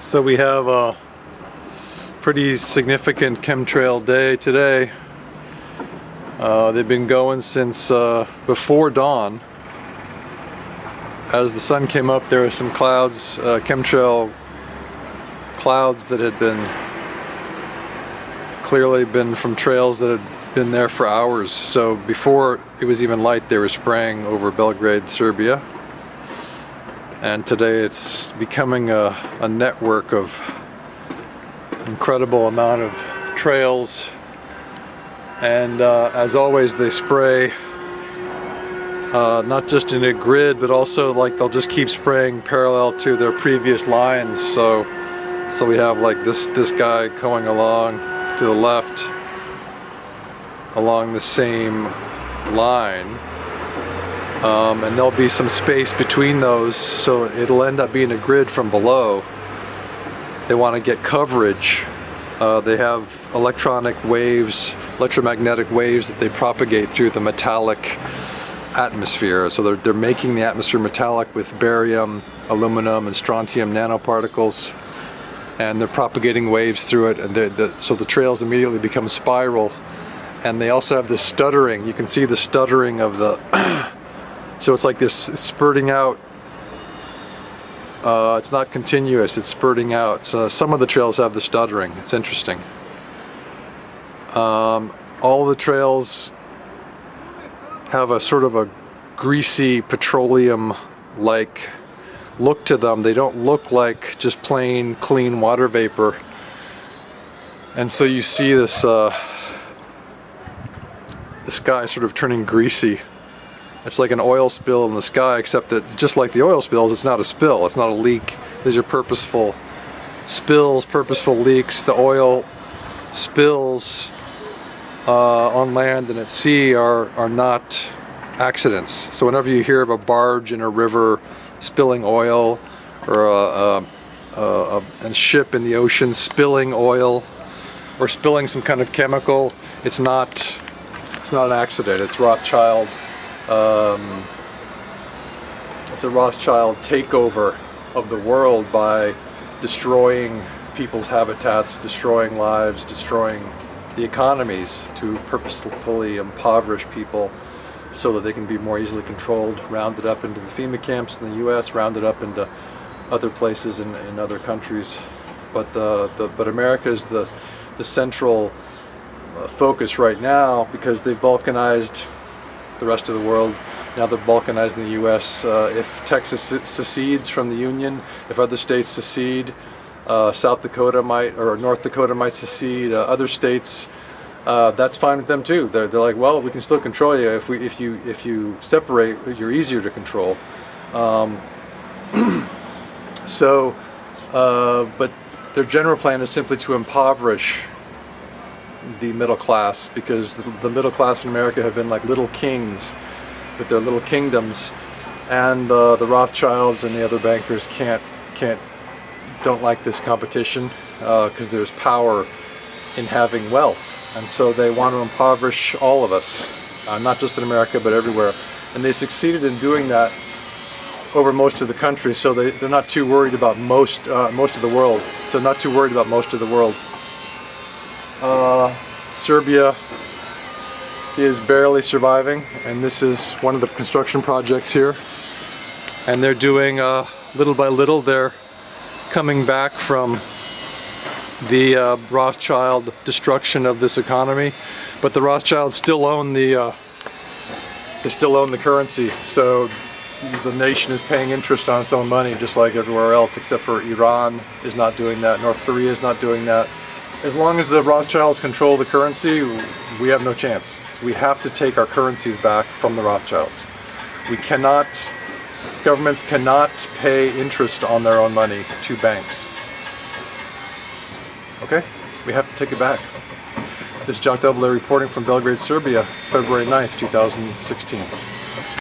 So we have a pretty significant chemtrail day today. They've been going since before dawn. As the sun came up, there were some clouds, chemtrail clouds that had clearly been from trails that had been there for hours. So before it was even light, they were spraying over Belgrade, Serbia. And today it's becoming a network of incredible amount of trails. And as always, they spray not just in a grid, but also like they'll just keep spraying parallel to their previous lines. So we have like this guy going along to the left along the same line. And there'll be some space between those, so it'll end up being a grid from below. They want to get coverage. They have electromagnetic waves that they propagate through the metallic atmosphere. So they're making the atmosphere metallic with barium, aluminum, and strontium nanoparticles, and they're propagating waves through it. And so the trails immediately become spiral. And they also have this stuttering. You can see the stuttering of the so it's like this, it's spurting out. It's not continuous, it's spurting out. So some of the trails have the stuttering. It's interesting. All the trails have a sort of a greasy petroleum-like look to them. They don't look like just plain clean water vapor. And so you see this sky sort of turning greasy. It's like an oil spill in the sky, except that just like the oil spills, it's not a spill, it's not a leak. These are purposeful spills, purposeful leaks. The oil spills on land and at sea are not accidents. So whenever you hear of a barge in a river spilling oil, or a ship in the ocean spilling oil, or spilling some kind of chemical, it's not an accident. It's Rothschild. It's a Rothschild takeover of the world by destroying people's habitats, destroying lives, destroying the economies to purposefully impoverish people so that they can be more easily controlled, rounded up into the FEMA camps in the US, rounded up into other places in other countries. But America is the central focus right now, because they've balkanized the rest of the world. Now they're balkanizing the US. If Texas secedes from the Union, if other states secede, South Dakota might, or North Dakota might secede, other states, that's fine with them too. They're like, well, we can still control you. If you separate, you're easier to control. But their general plan is simply to impoverish the middle class, because the middle class in America have been like little kings with their little kingdoms, and the Rothschilds and the other bankers don't like this competition, because there's power in having wealth, and so they want to impoverish all of us, not just in America but everywhere, and they succeeded in doing that over most of the country. So they're not too worried about most of the world. So not too worried about most of the world. Serbia is barely surviving, and this is one of the construction projects here, and they're doing little by little, they're coming back from the Rothschild destruction of this economy. But the Rothschilds still own the currency, so the nation is paying interest on its own money just like everywhere else, except for Iran is not doing that, North Korea is not doing that. As long as the Rothschilds control the currency, we have no chance. We have to take our currencies back from the Rothschilds. Governments cannot pay interest on their own money to banks. Okay? We have to take it back. This is Jock Doubleday reporting from Belgrade, Serbia, February 9th, 2016.